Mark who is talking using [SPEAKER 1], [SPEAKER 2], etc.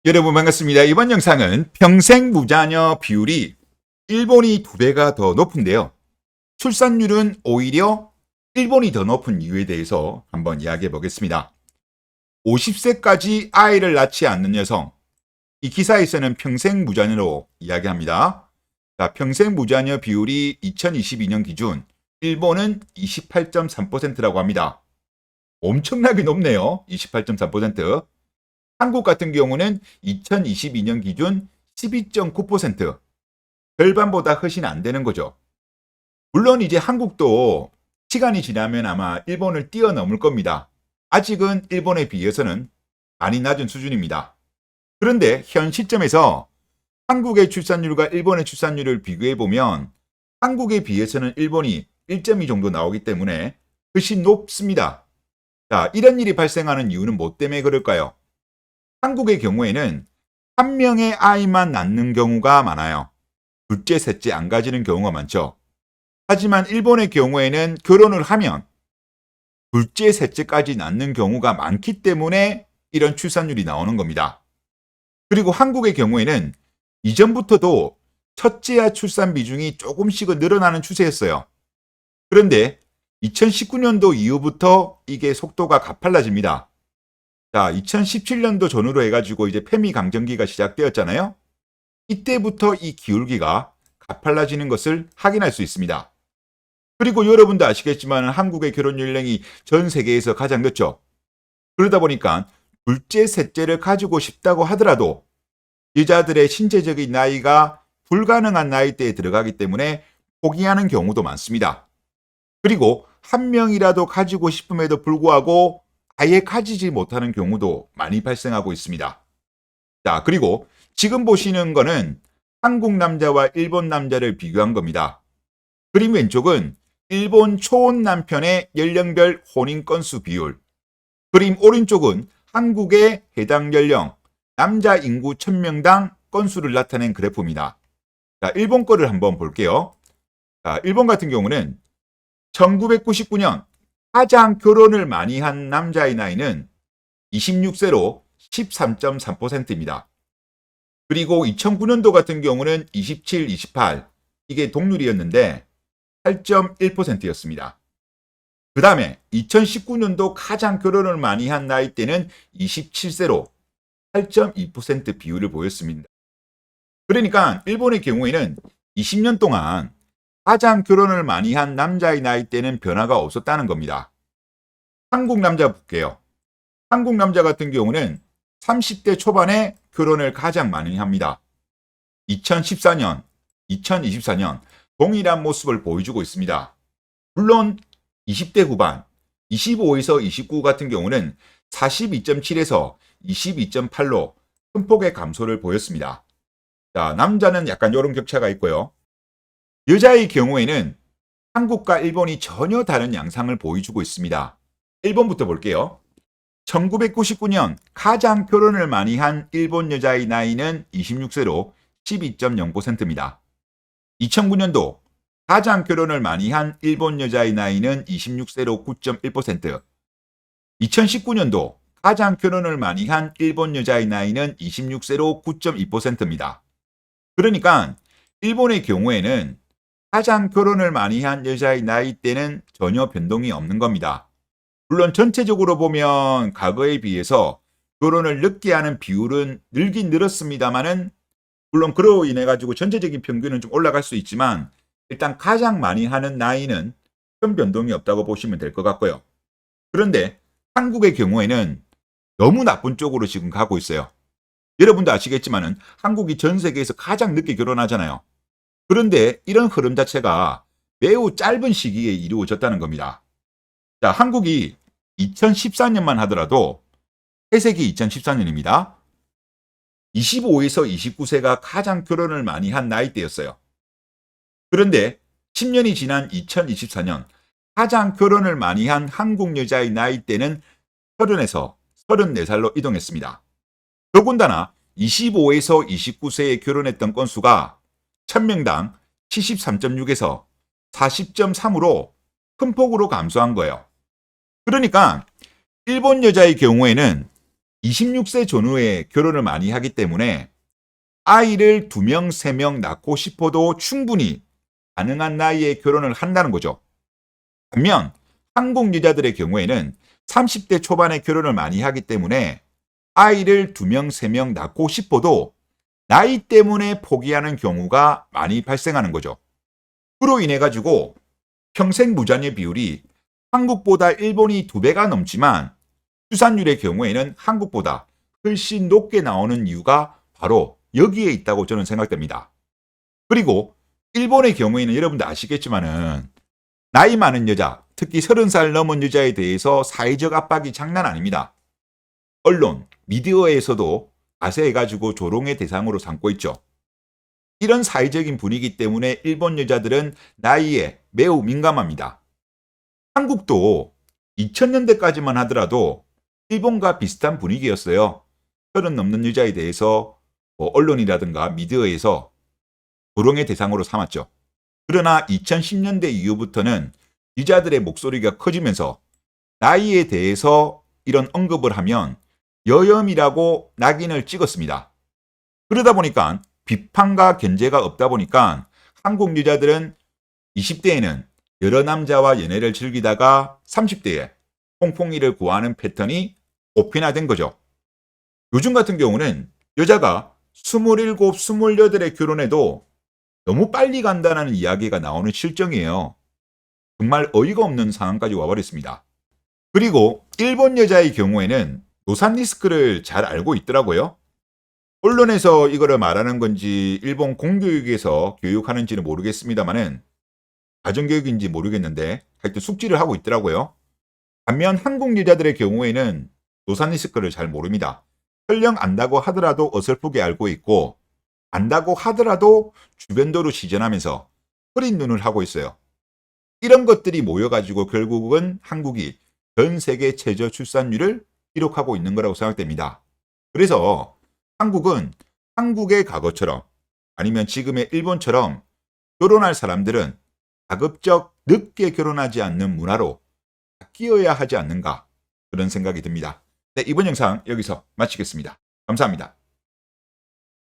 [SPEAKER 1] 여러분 반갑습니다. 이번 영상은 평생 무자녀 비율이 일본이 2배가 더 높은데요. 출산율은 오히려 일본이 더 높은 이유에 대해서 한번 이야기해 보겠습니다. 50세까지 아이를 낳지 않는 여성, 이 기사에서는 평생 무자녀로 이야기합니다. 자, 평생 무자녀 비율이 2022년 기준 일본은 28.3%라고 합니다. 엄청나게 높네요. 28.3%. 한국 같은 경우는 2022년 기준 12.9%, 절반보다 훨씬 안 되는 거죠. 물론 이제 한국도 시간이 지나면 아마 일본을 뛰어넘을 겁니다. 아직은 일본에 비해서는 많이 낮은 수준입니다. 그런데 현 시점에서 한국의 출산율과 일본의 출산율을 비교해 보면 한국에 비해서는 일본이 1.2 정도 나오기 때문에 훨씬 높습니다. 자, 이런 일이 발생하는 이유는 뭐 때문에 그럴까요? 한국의 경우에는 한 명의 아이만 낳는 경우가 많아요. 둘째, 셋째 안 가지는 경우가 많죠. 하지만 일본의 경우에는 결혼을 하면 둘째, 셋째까지 낳는 경우가 많기 때문에 이런 출산율이 나오는 겁니다. 그리고 한국의 경우에는 이전부터도 첫째와 출산 비중이 조금씩은 늘어나는 추세였어요. 그런데 2019년도 이후부터 이게 속도가 가팔라집니다. 자, 2017년도 전후로 해가지고 이제 패미 강점기가 시작되었잖아요. 이때부터 이 기울기가 가팔라지는 것을 확인할 수 있습니다. 그리고 여러분도 아시겠지만 한국의 결혼 연령이 전 세계에서 가장 늦죠. 그러다 보니까 둘째, 셋째를 가지고 싶다고 하더라도 여자들의 신체적인 나이가 불가능한 나이대에 들어가기 때문에 포기하는 경우도 많습니다. 그리고 한 명이라도 가지고 싶음에도 불구하고 아예 가지지 못하는 경우도 많이 발생하고 있습니다. 자, 그리고 지금 보시는 거는 한국 남자와 일본 남자를 비교한 겁니다. 그림 왼쪽은 일본 초혼 남편의 연령별 혼인 건수 비율, 그림 오른쪽은 한국의 해당 연령, 남자 인구 1000명당 건수를 나타낸 그래프입니다. 자, 일본 거를 한번 볼게요. 자, 일본 같은 경우는 1999년 가장 결혼을 많이 한 남자의 나이는 26세로 13.3%입니다. 그리고 2009년도 같은 경우는 27, 28, 이게 동률이었는데 8.1%였습니다. 그 다음에 2019년도 가장 결혼을 많이 한 나이대는 27세로 8.2% 비율을 보였습니다. 그러니까 일본의 경우에는 20년 동안 가장 결혼을 많이 한 남자의 나이대는 변화가 없었다는 겁니다. 한국 남자 볼게요. 한국 남자 같은 경우는 30대 초반에 결혼을 가장 많이 합니다. 2014년, 2024년 동일한 모습을 보여주고 있습니다. 물론 20대 후반, 25에서 29 같은 경우는 42.7에서 22.8로 큰 폭의 감소를 보였습니다. 자, 남자는 약간 이런 격차가 있고요. 여자의 경우에는 한국과 일본이 전혀 다른 양상을 보여주고 있습니다. 일본부터 볼게요. 1999년 가장 결혼을 많이 한 일본 여자의 나이는 26세로 12.0%입니다. 2009년도 가장 결혼을 많이 한 일본 여자의 나이는 26세로 9.1%. 2019년도 가장 결혼을 많이 한 일본 여자의 나이는 26세로 9.2%입니다. 그러니까 일본의 경우에는 가장 결혼을 많이 한 여자의 나이대는 전혀 변동이 없는 겁니다. 물론 전체적으로 보면 과거에 비해서 결혼을 늦게 하는 비율은 늘긴 늘었습니다만은 물론 그로 인해 가지고 전체적인 평균은 좀 올라갈 수 있지만 일단 가장 많이 하는 나이는 큰 변동이 없다고 보시면 될 것 같고요. 그런데 한국의 경우에는 너무 나쁜 쪽으로 지금 가고 있어요. 여러분도 아시겠지만은 한국이 전 세계에서 가장 늦게 결혼하잖아요. 그런데 이런 흐름 자체가 매우 짧은 시기에 이루어졌다는 겁니다. 자, 한국이 2014년만 하더라도 해색이 2014년입니다. 25에서 29세가 가장 결혼을 많이 한 나이대였어요. 그런데 10년이 지난 2024년 가장 결혼을 많이 한 한국 여자의 나이대는 30에서 34살로 이동했습니다. 더군다나 25에서 29세에 결혼했던 건수가 1000명당 73.6에서 40.3으로 큰 폭으로 감소한 거예요. 그러니까 일본 여자의 경우에는 26세 전후에 결혼을 많이 하기 때문에 아이를 2명, 3명 낳고 싶어도 충분히 가능한 나이에 결혼을 한다는 거죠. 반면 한국 여자들의 경우에는 30대 초반에 결혼을 많이 하기 때문에 아이를 2명, 3명 낳고 싶어도 나이 때문에 포기하는 경우가 많이 발생하는 거죠. 그로 인해 가지고 평생 무자녀 비율이 한국보다 일본이 2배가 넘지만 출산율의 경우에는 한국보다 훨씬 높게 나오는 이유가 바로 여기에 있다고 저는 생각됩니다. 그리고 일본의 경우에는 여러분도 아시겠지만은 나이 많은 여자, 특히 30살 넘은 여자에 대해서 사회적 압박이 장난 아닙니다. 언론, 미디어에서도 가세해가지고 조롱의 대상으로 삼고 있죠. 이런 사회적인 분위기 때문에 일본 여자들은 나이에 매우 민감합니다. 한국도 2000년대까지만 하더라도 일본과 비슷한 분위기였어요. 30 넘는 여자에 대해서 언론이라든가 미디어에서 조롱의 대상으로 삼았죠. 그러나 2010년대 이후부터는 여자들의 목소리가 커지면서 나이에 대해서 이런 언급을 하면 여염이라고 낙인을 찍었습니다. 그러다 보니까 비판과 견제가 없다 보니까 한국 여자들은 20대에는 여러 남자와 연애를 즐기다가 30대에 퐁퐁이를 구하는 패턴이 보편화된 거죠. 요즘 같은 경우는 여자가 27, 28에 결혼해도 너무 빨리 간다는 이야기가 나오는 실정이에요. 정말 어이가 없는 상황까지 와버렸습니다. 그리고 일본 여자의 경우에는 노산 리스크를 잘 알고 있더라고요. 언론에서 이거를 말하는 건지 일본 공교육에서 교육하는지는 모르겠습니다만은 가정교육인지 모르겠는데 하여튼 숙지를 하고 있더라고요. 반면 한국 여자들의 경우에는 노산 리스크를 잘 모릅니다. 설령 안다고 하더라도 어설프게 알고 있고 안다고 하더라도 주변도로 시전하면서 흐린 눈을 하고 있어요. 이런 것들이 모여가지고 결국은 한국이 전 세계 최저 출산율을 기록하고 있는 거라고 생각됩니다. 그래서 한국은 한국의 과거처럼 아니면 지금의 일본처럼 결혼할 사람들은 가급적 늦게 결혼하지 않는 문화로 바뀌어야 하지 않는가 그런 생각이 듭니다. 네, 이번 영상 여기서 마치겠습니다. 감사합니다.